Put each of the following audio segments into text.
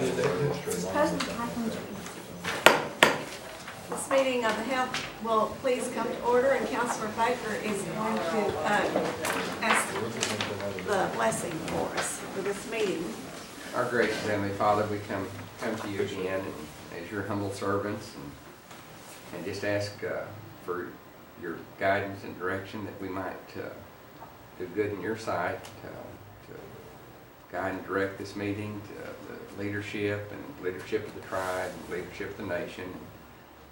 This meeting of the health will please come to order, and Councilor Baker is going to ask the blessing for us for this meeting. Our gracious Heavenly Father, we come to you again as your humble servants and just ask for your guidance and direction that we might do good in your sight, to guide and direct this meeting, to the leadership and leadership of the tribe and leadership of the nation,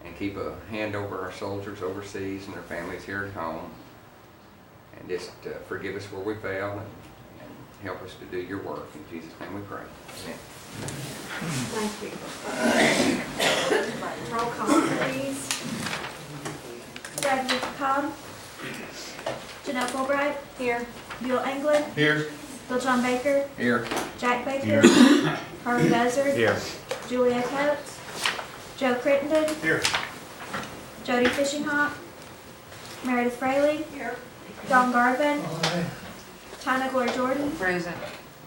and keep a hand over our soldiers overseas and their families here at home, and just forgive us where we fail and help us to do your work. In Jesus' name we pray. Amen. Thank you. Roll call, please. Bradley Cobb. Janelle Fulbright. Here. Bill England. Here. Bill John Baker. Here. Jack Baker. Harvey Buzzard. Here. Julia Coates. Joe Crittenden. Here. Jody Fishinghawk. Meredith Fraley. Here. Don Garvin. Tina Gloria Jordan. Present.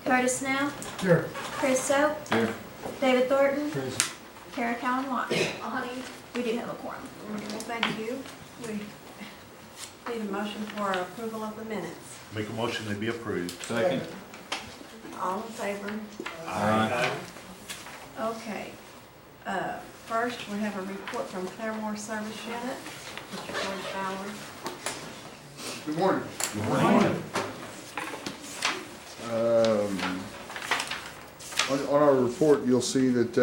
Curtis Snell. Here. Chris Soap. Here. David Thornton. Present. Kara Cowan Watt. Honey. We do have a quorum. Well, thank you. We need a motion for approval of the minutes. Make a motion to be approved. Second. All in favor? Aye. Okay. First, we have a report from Claremore Service Unit. Mr. George Fowler. Good morning. Good morning. On our report, you'll see that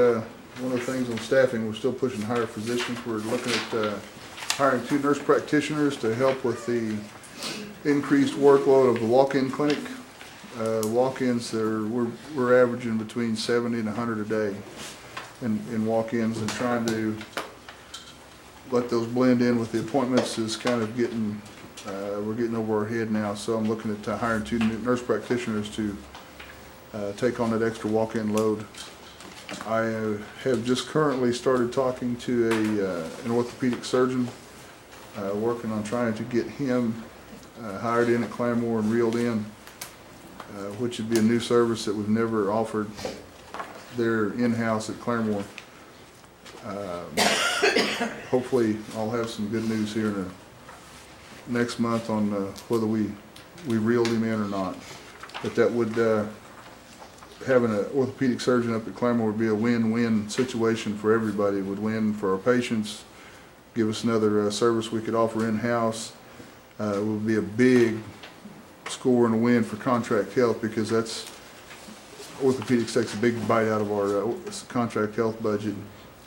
one of the things on staffing, we're still pushing higher physicians. We're looking at hiring 2 nurse practitioners to help with the increased workload of the walk-in clinic. Walk-ins, we're averaging between 70 and 100 a day in walk-ins, and trying to let those blend in with the appointments is kind of getting, we're getting over our head now. So I'm looking at hiring 2 nurse practitioners to take on that extra walk-in load. I have just currently started talking to an orthopedic surgeon, working on trying to get him hired in at Claremore and reeled in, which would be a new service that we've never offered there in-house at Claremore. Hopefully I'll have some good news here in the next month on whether we reeled him in or not. But that would, having an orthopedic surgeon up at Claremore would be a win-win situation for everybody. It would win for our patients, give us another service we could offer in-house. It would be a big score and a win for contract health, because that's, orthopedics takes a big bite out of our contract health budget,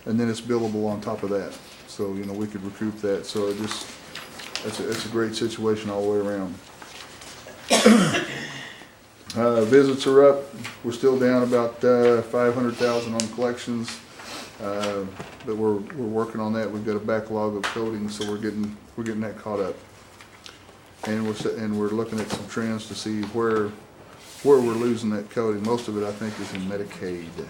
and then it's billable on top of that. So, you know, we could recoup that. So it just, it's a great situation all the way around. Visits are up. We're still down about 500,000 on collections, but we're working on that. We've got a backlog of coding, so we're getting that caught up, and we're looking at some trends to see where we're losing that coding. Most of it, I think, is in Medicaid.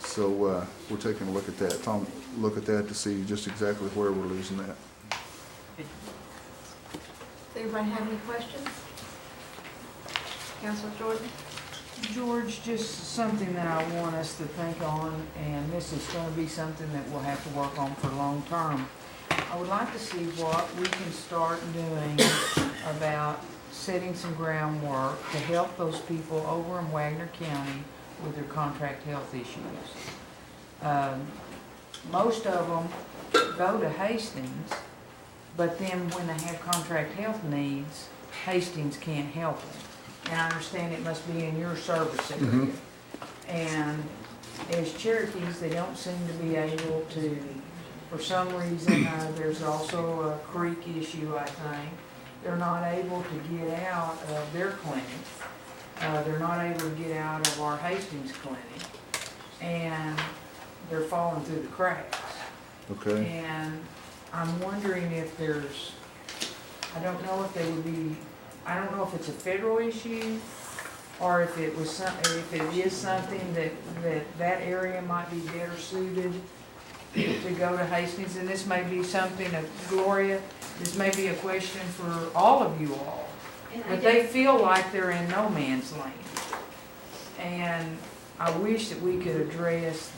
So we're taking a look at that. Tom, look at that to see just exactly where we're losing that. Does anybody have any questions? Councilor Jordan? George, just something that I want us to think on, and this is going to be something that we'll have to work on for long term. I would like to see what we can start doing about setting some groundwork to help those people over in Wagner County with their contract health issues. Most of them go to Hastings, but then when they have contract health needs, Hastings can't help them. And I understand it must be in your service area. Mm-hmm. And as Cherokees, they don't seem to be able to, for some reason, there's also a creek issue, I think. They're not able to get out of their clinic. They're not able to get out of our Hastings clinic. And they're falling through the cracks. Okay. And I'm wondering if there's, I don't know if they would be, I don't know if it's a federal issue or if it was if it is something that area might be better suited to go to Hastings. And this may be something of Gloria, this may be a question for all of you all. But they feel like they're in no man's land. And I wish that we could address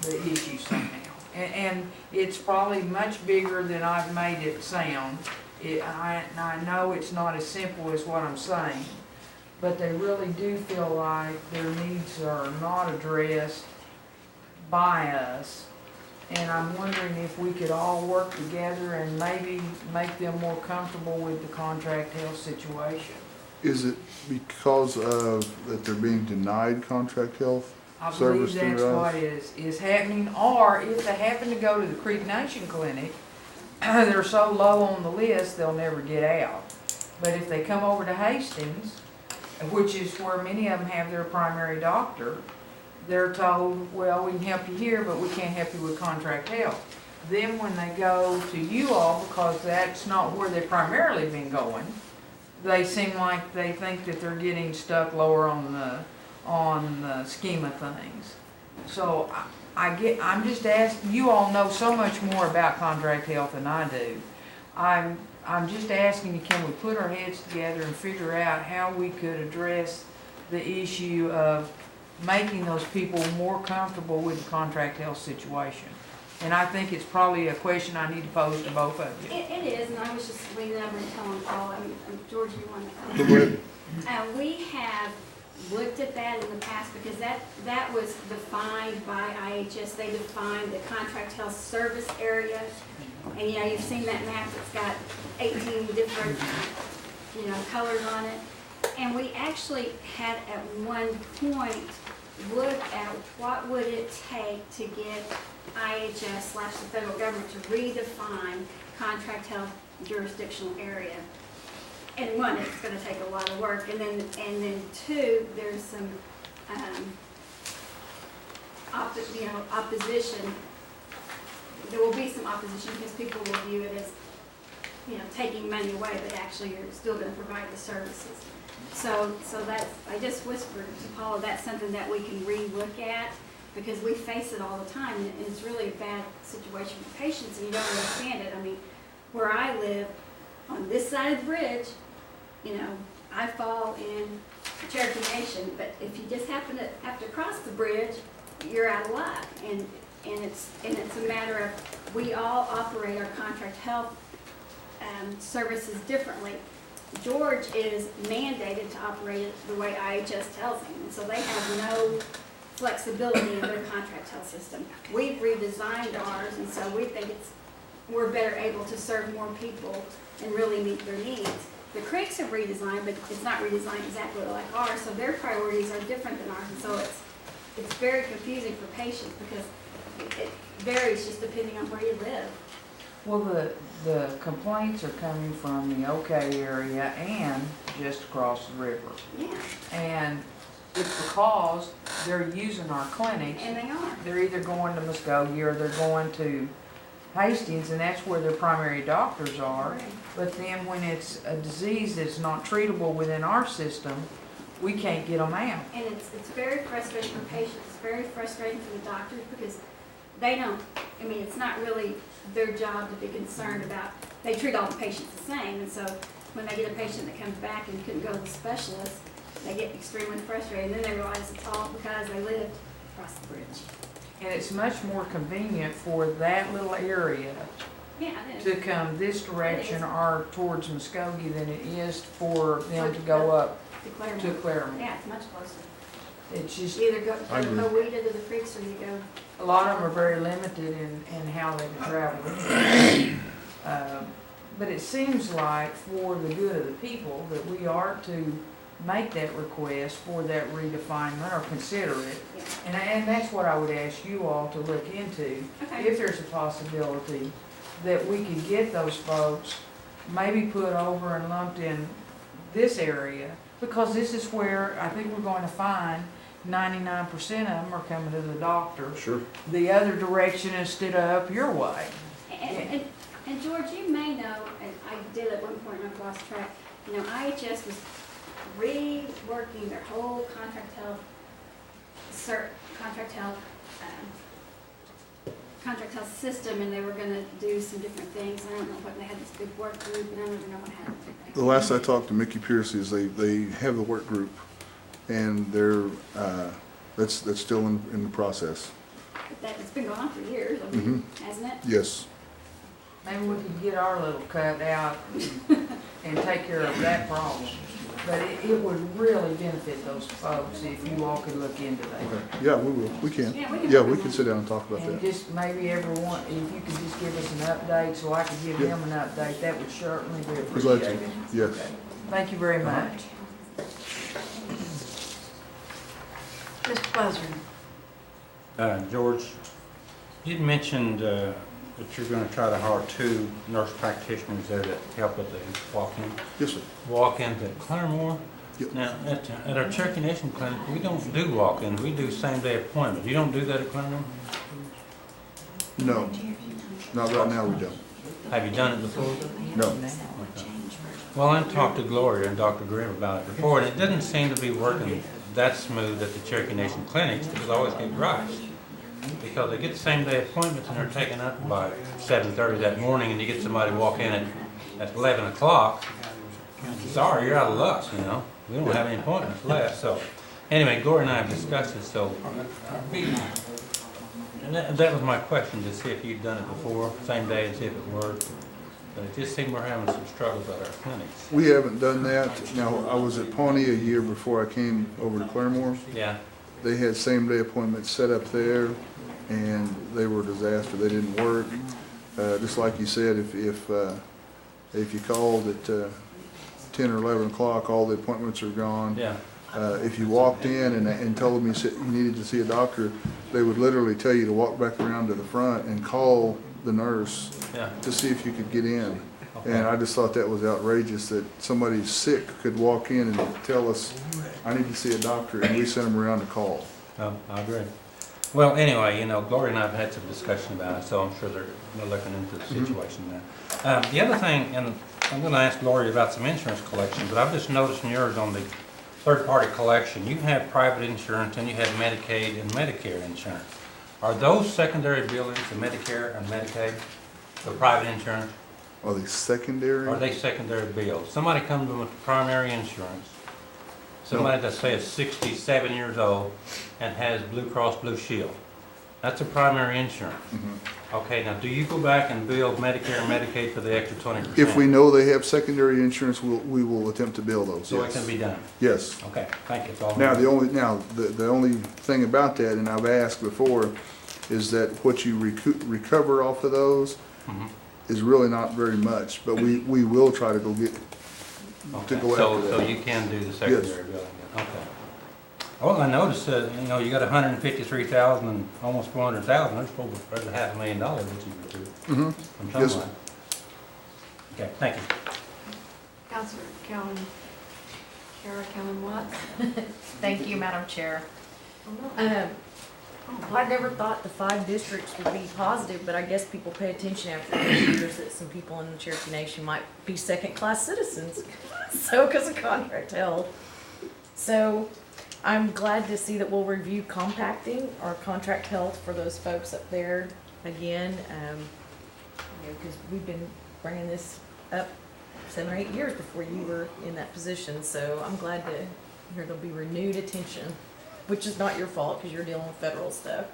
the issue somehow. And it's probably much bigger than I've made it sound. I know it's not as simple as what I'm saying, but they really do feel like their needs are not addressed by us. And I'm wondering if we could all work together and maybe make them more comfortable with the contract health situation. Is it because of that they're being denied contract health I service believe that's through what us? is happening, or if they happen to go to the Creek Nation Clinic, they're so low on the list, they'll never get out. But if they come over to Hastings, which is where many of them have their primary doctor, they're told, well, we can help you here, but we can't help you with contract health. Then when they go to you all, because that's not where they've primarily been going, they seem like they think that they're getting stuck lower on the scheme of things. So I'm just asking, you all know so much more about contract health than I do. I'm just asking you, can we put our heads together and figure out how we could address the issue of making those people more comfortable with the contract health situation? And I think it's probably a question I need to pose to both of you. It is, and I was just leaning over and telling Paul, and George, you want Go to ahead. comment? We have looked at that in the past because that was defined by IHS. They defined the contract health service area. And you know, you've seen that map, it's got 18 different, colors on it. And we actually had at one point looked at what would it take to get IHS / the federal government to redefine contract health jurisdictional area. And one, it's going to take a lot of work, and then two, there's some opposition. There will be some opposition because people will view it as taking money away, but actually you're still going to provide the services. So that's, I just whispered to Paula, that's something that we can re-look at, because we face it all the time, and it's really a bad situation for patients, and you don't understand it. I mean, where I live, on this side of the bridge, I fall in Cherokee Nation, but if you just happen to have to cross the bridge, you're out of luck. And it's a matter of, we all operate our contract health services differently. George is mandated to operate it the way IHS tells him, and so they have no flexibility in their contract health system. We've redesigned ours, and so we think we're better able to serve more people and really meet their needs. The Creeks have redesigned, but it's not redesigned exactly like ours, so their priorities are different than ours, and so it's very confusing for patients because it varies just depending on where you live. Well, the complaints are coming from the OK area and just across the river. Yeah, And it's because they're using our clinics. and they are. They're either going to Muskogee or they're going to Hastings, and that's where their primary doctors are. Right. But then when it's a disease that's not treatable within our system, we can't get them out. And it's very frustrating for patients, it's very frustrating for the doctors because they don't, it's not really their job to be concerned about, they treat all the patients the same, and so when they get a patient that comes back and couldn't go to the specialist, they get extremely frustrated, and then they realize it's all because they lived across the bridge. And it's much more convenient for that little area Yeah, it is. to come this direction or towards Muskogee than it is for them to go up To Claremont. to Claremont. Yeah, it's much closer. It's just, You either go I to agree. Coweta to the creeks or you go. a lot of them are very limited in how they can travel. But it seems like for the good of the people that we are to make that request for that redefinement or consider it. Yeah. And that's what I would ask you all to look into. Okay. If there's a possibility that we could get those folks maybe put over and lumped in this area, because this is where I think we're going to find 99% of them are coming to the doctor. Sure. The other direction instead of up your way. And George, you may know, and I did at one point and I've lost track, IHS was reworking their whole contract health system, and they were gonna do some different things. I don't know what, they had this big work group, and I don't even know what happened. The last I talked to Mickey Pierce is they have the work group, and they're That's still in the process. But that, it's been going on for years, I mean, hasn't it? Yes. Maybe we could get our little cut out and take care of that problem. But it would really benefit those folks if you all could look into that. Okay. Yeah, we will. We can. Yeah, we can Yeah, work we on can that. sit down and talk about And that. just maybe everyone, if you could just give us an update so I could give Yeah. them an update, that would certainly be Be glad to. appreciated. Yes. Okay. Thank you very much. Mr. Buzzard. George, you'd mentioned that you're going to try to hire 2 nurse practitioners there to help with the walk-in. Yes, sir. Walk-ins at Claremore. Yep. Now, at our Cherokee Nation clinic, we don't do walk-ins, we do same-day appointments. You don't do that at Claremore? No. Not right now, we don't. Have you done it before? No. Well, I talked to Gloria and Dr. Grimm about it before, and it didn't seem to be working that smooth at the Cherokee Nation clinics, because I always get rushed. Because they get same-day appointments and they're taken up by 7:30 that morning, and you get somebody walk in at 11 o'clock. Sorry, you're out of luck, you know. We don't have any appointments left, so. Anyway, Gloria and I have discussed it, so. And that was my question, to see if you'd done it before, same day, and see if it worked. But it just seemed we're having some struggles at our clinics. We haven't done that. Now, I was at Pawnee a year before I came over to Claremore. Yeah, They had same-day appointments set up there, and they were a disaster. They didn't work. Just like you said, if you called at 10 or 11 o'clock, all the appointments are gone. yeah. If you walked in and told them you needed to see a doctor, they would literally tell you to walk back around to the front and call the nurse Yeah. to see if you could get in. Okay. And I just thought that was outrageous, that somebody sick could walk in and tell us, I need to see a doctor, and we sent them around to call. I agree. Well, anyway, you know, Gloria and I have had some discussion about it, so I'm sure they're looking into the situation now. The other thing, and I'm gonna ask Gloria about some insurance collection, but I've just noticed in yours on the third-party collection, you have private insurance and you have Medicaid and Medicare insurance. Are those secondary billings to Medicare and Medicaid, the private insurance? Are they secondary? Are they secondary bills? Somebody comes in with primary insurance, somebody that say is 67 years old and has Blue Cross Blue Shield. That's a primary insurance. Okay, now do you go back and bill Medicare and Medicaid for the extra 20%? If we know they have secondary insurance, we will attempt to bill those, So it yes. can be done? Yes. Okay, thank you. That's all. Now, the only thing about that, and I've asked before, is that what you recover off of those Mhm. is really not very much, but we will try to go Okay, go so, after so that. you can do the secondary billing, okay. Well, I noticed that, you know, you got 153,000 and almost 400,000, there's probably $500,000 that you recoup Mhm. from Yes, someone. Okay, thank you. Councilor Karen Watts. Thank you, Madam Chair. Oh, no. I never thought the 5 districts would be positive, but I guess people pay attention after these years that some people in the Cherokee Nation might be second-class citizens. So, because of contract health. So, I'm glad to see that we'll review compacting or contract health for those folks up there again. Because we've been bringing this up 7 or 8 years before you were in that position. So, I'm glad to hear there'll be renewed attention. Which is not your fault because you're dealing with federal stuff.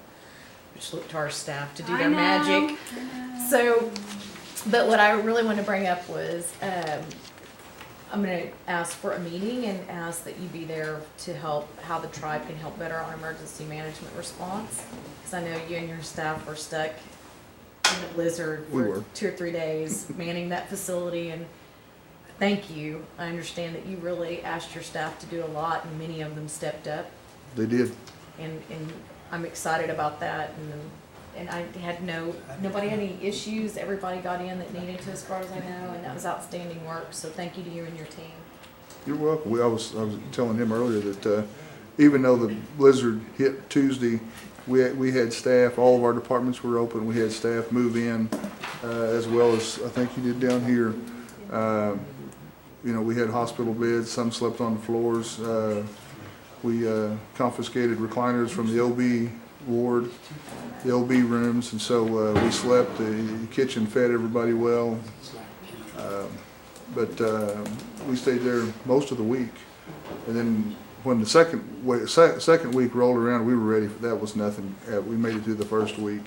Just look to our staff to do their magic. So, but what I really want to bring up was, I'm going to ask for a meeting and ask that you be there to help how the tribe can help better on emergency management response. Because I know you and your staff were stuck in the blizzard We for were. 2 or 3 days manning that facility, and thank you. I understand that you really asked your staff to do a lot, and many of them stepped up. They did. And I'm excited about that, and I had nobody had any issues, everybody got in that needed to as far as I know, and that was outstanding work, so thank you to you and your team. You're welcome. I was telling him earlier that even though the blizzard hit Tuesday, we had staff, all of our departments were open, we had staff move in, as well as I think you did down here. You know, we had hospital beds, some slept on the floors. We confiscated recliners from the OB ward, the OB rooms, and so we slept. The kitchen fed everybody well. But we stayed there most of the week. And then when the second week rolled around, we were ready. That was nothing. We made it through the first week.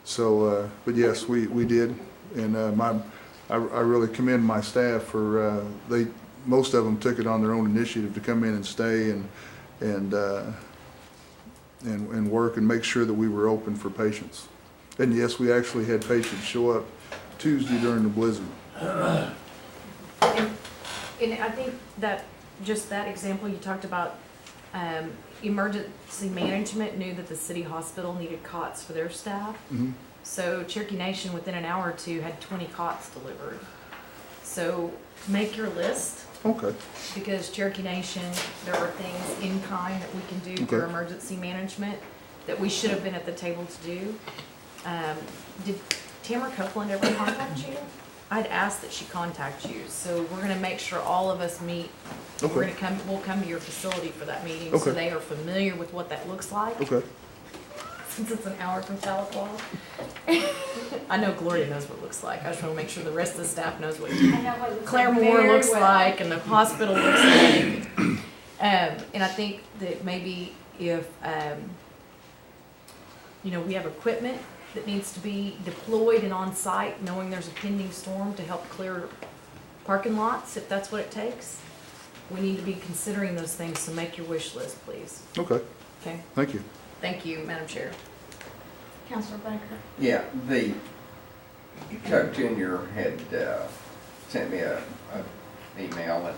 So, but yes, we did. And I really commend my staff for, most of them took it on their own initiative to come in and stay and work and make sure that we were open for patients. And yes, we actually had patients show up Tuesday during the blizzard. And I think that, just that example you talked about, emergency management knew that the city hospital needed cots for their staff. Mhm. So Cherokee Nation, within an hour or two, had 20 cots delivered. So make your list, Okay. because Cherokee Nation, there are things in kind that we can do for Okay. emergency management that we should have been at the table to do. Did Tamara Copeland ever contact you? I'd asked that she contact you, so we're gonna make sure all of us meet. Okay. We'll come to your facility for that meeting, Okay. so they are familiar with what that looks like, Okay. since it's an hour from Tahlequah. I know Gloria knows what it looks like, I just wanna make sure the rest of the staff knows what I know what it looks like Claremore very looks well. like and the hospital looks like. And I think that maybe if, we have equipment that needs to be deployed and on site, knowing there's a pending storm to help clear parking lots, if that's what it takes. We need to be considering those things, so make your wish list, please. Okay. Okay? Thank you. Thank you, Madam Chair. Counselor Baker. Yeah, Chuck Jr. had sent me a email, and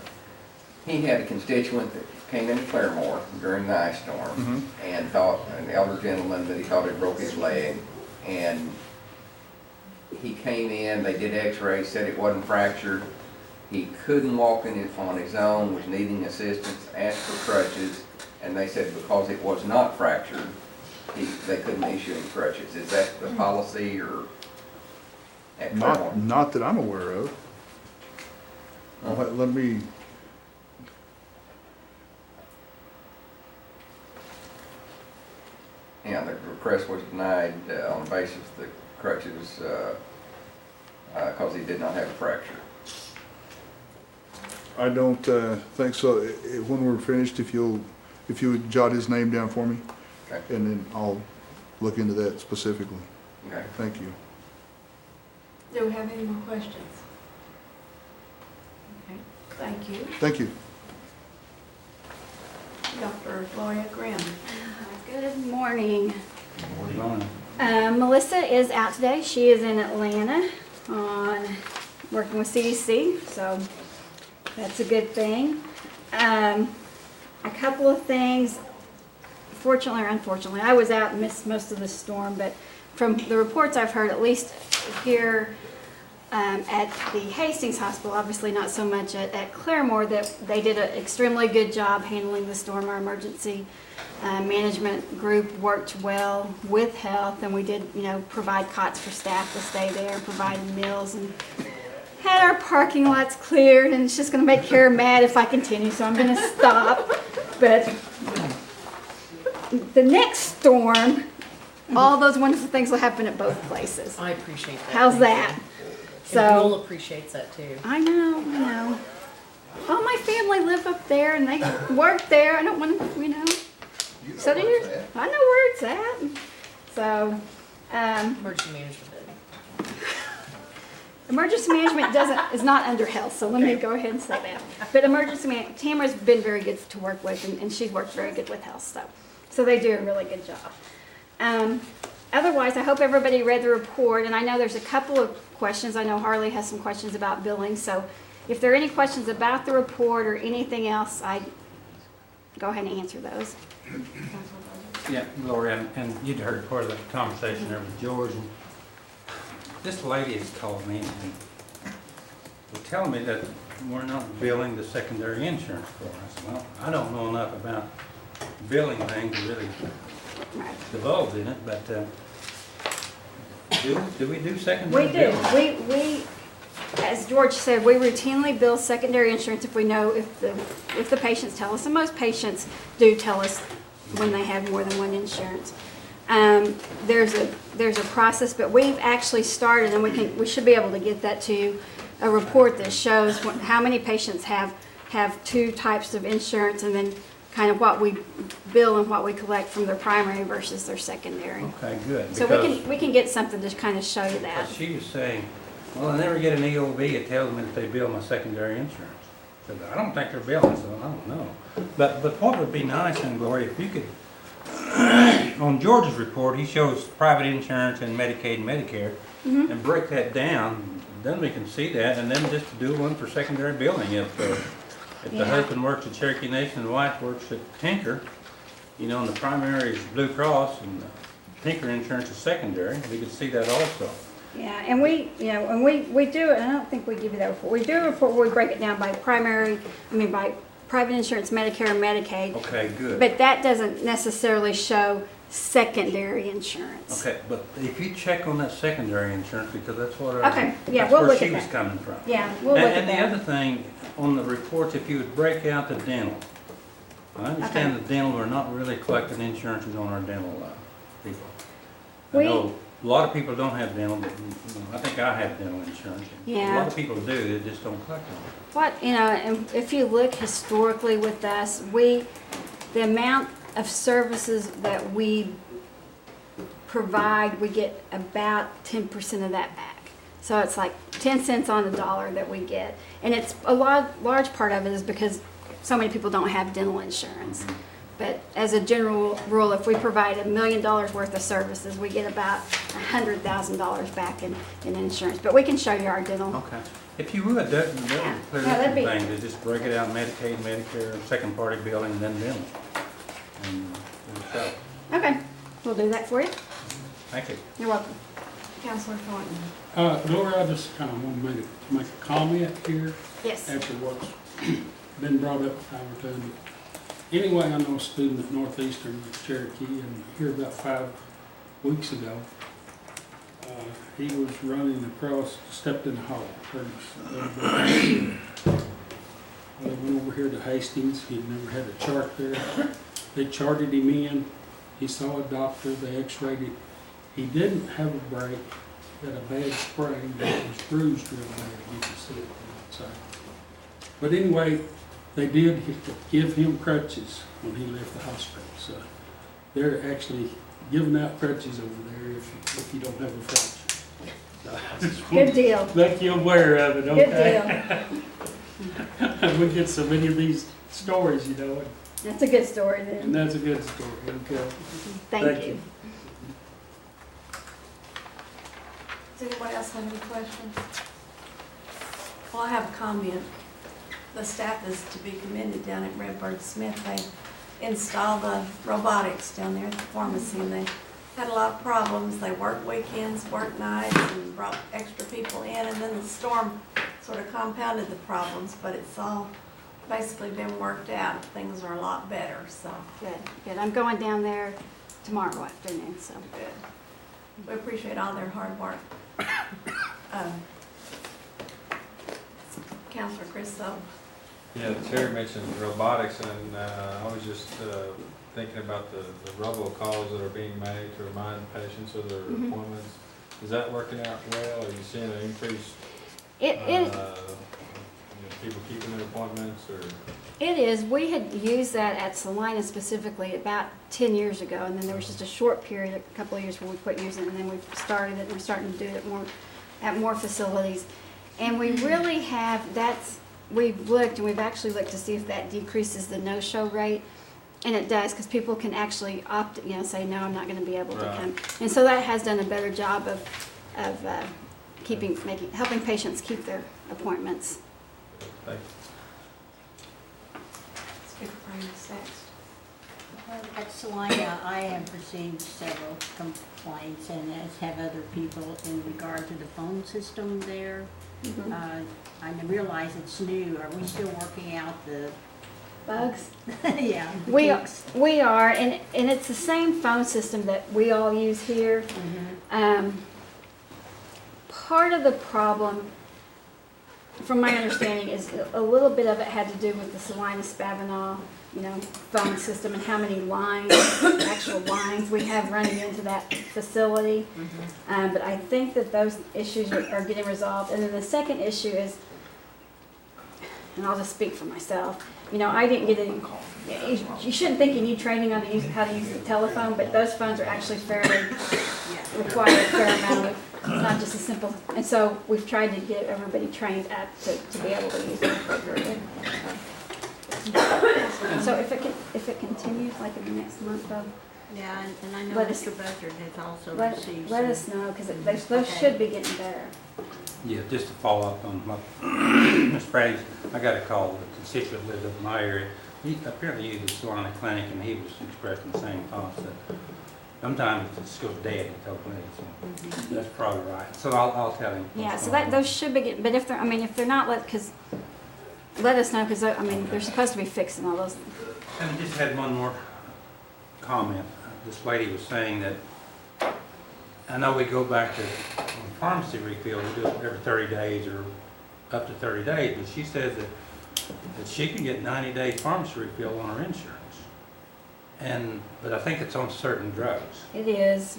he had a constituent that came into Claremore during the ice storm and thought, an elder gentleman, that he thought had broke his leg. And he came in, they did x-rays, said it wasn't fractured. He couldn't walk in it on his own, was needing assistance, asked for crutches, and they said because it was not fractured, they couldn't issue him crutches. Is that the policy or at Claremore? Not that I'm aware of. Let me. Yeah, the request was denied on the basis the crutches, because he did not have a fracture. I don't think so. When we're finished, if you would jot his name down for me, Okay. and then I'll look into that specifically. Okay. Thank you. Do we have any more questions? Okay, thank you. Thank you. Dr. Gloria Grimm. Good morning. Morning. Melissa is out today. She is in Atlanta on working with CDC, so that's a good thing. A couple of things, fortunately or unfortunately, I was out and missed most of the storm, but from the reports I've heard, at least here at the Hastings Hospital, obviously not so much at Claremore, that they did an extremely good job handling the storm. Our emergency management group worked well with health, and we did, provide cots for staff to stay there, provided meals, and had our parking lots cleared. And it's just going to make Kara mad if I continue, so I'm going to stop. But the next storm, all those wonderful things will happen at both places. I appreciate that. How's Thank that? you. So And Bill appreciates that too. I know. All my family live up there and they work there. I don't want to, So do you? I know where it's at. So, Emergency management did. emergency management is not under health, so let me go ahead and say that. But emergency management, Tamara's been very good to work with, and she's worked very good with health stuff. So they do a really good job. Otherwise, I hope everybody read the report, and I know there's a couple of questions. I know Harley has some questions about billing, so if there are any questions about the report or anything else, I go ahead and answer those. Yeah, Gloria, and you'd heard part of the conversation there with George, and this lady has called me and was telling me that we're not billing the secondary insurance for us. Well, I don't know enough about billing things to really divulge in it, but do we do secondary We do. billing? We, as George said, we routinely bill secondary insurance if we know if the patients tell us, and most patients do tell us when they have more than one insurance. There's a process, but we've actually started, and we should be able to get that to you, a report that shows how many patients have two types of insurance, and then kind of what we bill and what we collect from their primary versus their secondary. Okay, good. So because- we can get something to kind of show you that. But she was saying, well, I never get an EOB, it tells me that they bill my secondary insurance. I said, I don't think they're billing, so I don't know. But what would be nice, and Gloria, if you could, on George's report, he shows private insurance and Medicaid and Medicare, and break that down, then we can see that, and then just do one for secondary billing. If the Yeah. husband works at Cherokee Nation and the wife works at Tinker, you know, and the primary is Blue Cross and the Tinker insurance is secondary, we could see that also. Yeah, and we do, and I don't think we give you that report. We do a report where we break it down by by private insurance, Medicare and Medicaid. Okay, good. But that doesn't necessarily show secondary insurance. Okay, but if you check on that secondary insurance, because that's what Okay, yeah, that's we'll where look she at was that. coming from. Yeah, we'll look at And the that. other thing, on the reports, if you would break out the dental. I understand the dental, we're not really collecting insurances on our dental people. I We- know a lot of people don't have dental, but I think I have dental insurance. A Yeah. lot of people do, they just don't collect them. And if you look historically with us, the amount of services that we provide, we get about 10% of that back. So it's like 10 cents on the dollar that we get. And it's large part of it is because so many people don't have dental insurance. But as a general rule, if we provide $1 million worth of services, we get about $100,000 back in insurance. But we can show you our dental. Okay. If you would, that would clear Yeah, up some that'd be- things, to just break it out, Medicaid, Medicare, second party billing, and then dental. And so, Okay, we'll do that for you. thank you. You're welcome. Counselor Thornton. Laura, I just kind of want to make a comment here Yes. after what's been brought up a time or two. Anyway, I know a student at Northeastern Cherokee, and here about 5 weeks ago, he was running across, stepped in the hall. They went over here to Hastings. He'd never had a chart there. They charted him in. He saw a doctor. They x-rayed it. He didn't have a break. He had a bad sprain. It was bruised real bad. You can see it from outside. But anyway, they did give him crutches when he left the hospital. So they're actually giving out crutches over there if you don't have a fracture. So I just want Good deal. to make you aware of it, Good okay? deal. We get so many of these stories, you know, That's a good story and then. that's a good story, okay? Thank thank you. you. Does anyone else have any questions? Well, I have a comment. The staff is to be commended down at Redbird Smith. They installed the robotics down there at the pharmacy, and they had a lot of problems. They worked weekends, worked nights, and brought extra people in, and then the storm sort of compounded the problems, but it's all basically been worked out. Things are a lot better, so Good, good. I'm going down there tomorrow afternoon, so. good. We appreciate all their hard work. Counselor Christo. Yeah, Terry mentioned robotics, and I was just thinking about the robocalls that are being made to remind patients of their appointments. Is that working out well? Are you seeing an increase? People keeping their appointments, or? It is. We had used that at Salina specifically about 10 years ago, and then there was just a short period, a couple of years where we quit using it, and then we started it, and we're starting to do it more at more facilities. And we really have, we've looked, and we've actually looked to see if that decreases the no-show rate, and it does, because people can actually opt, say, no, I'm not going to be able to come. And so that has done a better job of helping patients keep their appointments. Thank Speak for you next. At Salina, I have received several complaints, and as have other people, in regard to the phone system there. I realize it's new. Are we still working out the Bugs? yeah, the We kinks? we are, and it's the same phone system that we all use here. Part of the problem, from my understanding, is a little bit of it had to do with the Salina Spavinal, phone system and how many lines, actual lines we have running into that facility. But I think that those issues are getting resolved. And then the second issue is and I'll just speak for myself, I didn't get any, you shouldn't think you need training on how to use the telephone, but those phones are actually fairly require a fair amount of, it's not just a simple, and so we've tried to get everybody trained up to be able to use it appropriately. So if it continues like in the next month, Yeah, and I know Let us- Mr. Buzzard has also let received let some- us know, because those should be getting better. Yeah, just to follow up on what Ms. Frags, I got a call, a constituent lives up in my area. He apparently uses Salina Clinic, and he was expressing the same thoughts that sometimes it just goes dead, he told me, so that's probably right. So I'll tell him. Yeah, what's so going on. those should be getting, but if they're not, let us know, because, they're supposed to be fixing all those. And I just had one more comment. This lady was saying that, I know we go back to pharmacy refill, we do it every 30 days or up to 30 days, but she says that she can get 90 days pharmacy refill on her insurance. But I think it's on certain drugs. It is.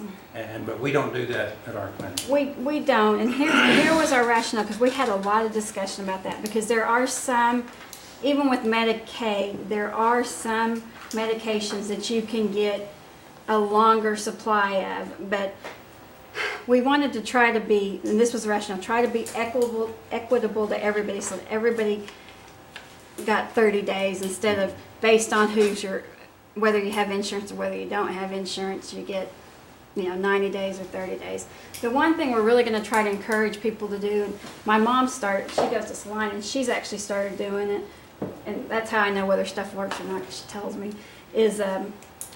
But we don't do that at our clinic. We don't, and here was our rationale, because we had a lot of discussion about that, because there are some, even with Medicaid, there are some medications that you can get a longer supply of, but we wanted to try to be, and this was the rationale, try to be equitable to everybody, so that everybody got 30 days instead of based on whether you have insurance or whether you don't have insurance, you get 90 days or 30 days. The one thing we're really going to try to encourage people to do, and my mom started, she goes to Salina, and she's actually started doing it, and that's how I know whether stuff works or not, because she tells me, is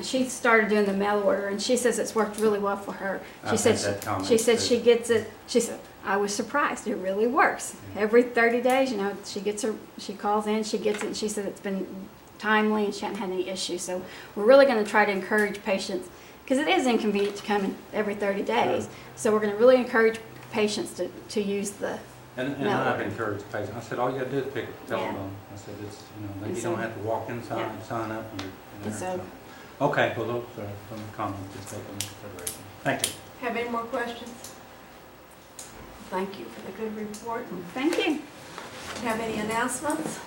she started doing the mail order, and she says it's worked really well for her. She said she gets it, she said, I was surprised, it really works. Every 30 days, she calls in, she gets it, and she said it's been timely and she hasn't had any issues. So we're really going to try to encourage patients, because it is inconvenient to come in every 30 days. So we're going to really encourage patients to use the And mail I've order. encouraged patients, I said, all you gotta do is pick up the telephone. I said, you don't have to walk inside and sign up and you're there. So- Okay, well, those are some comments to take into consideration. Thank you. Have any more questions? Thank you for the good report. Thank you. Have any announcements?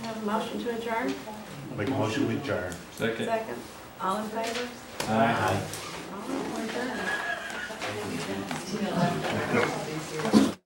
Have a motion to adjourn? Make a motion with adjourn. Second. Second. All in favor? Aye. All right, we're adjourned.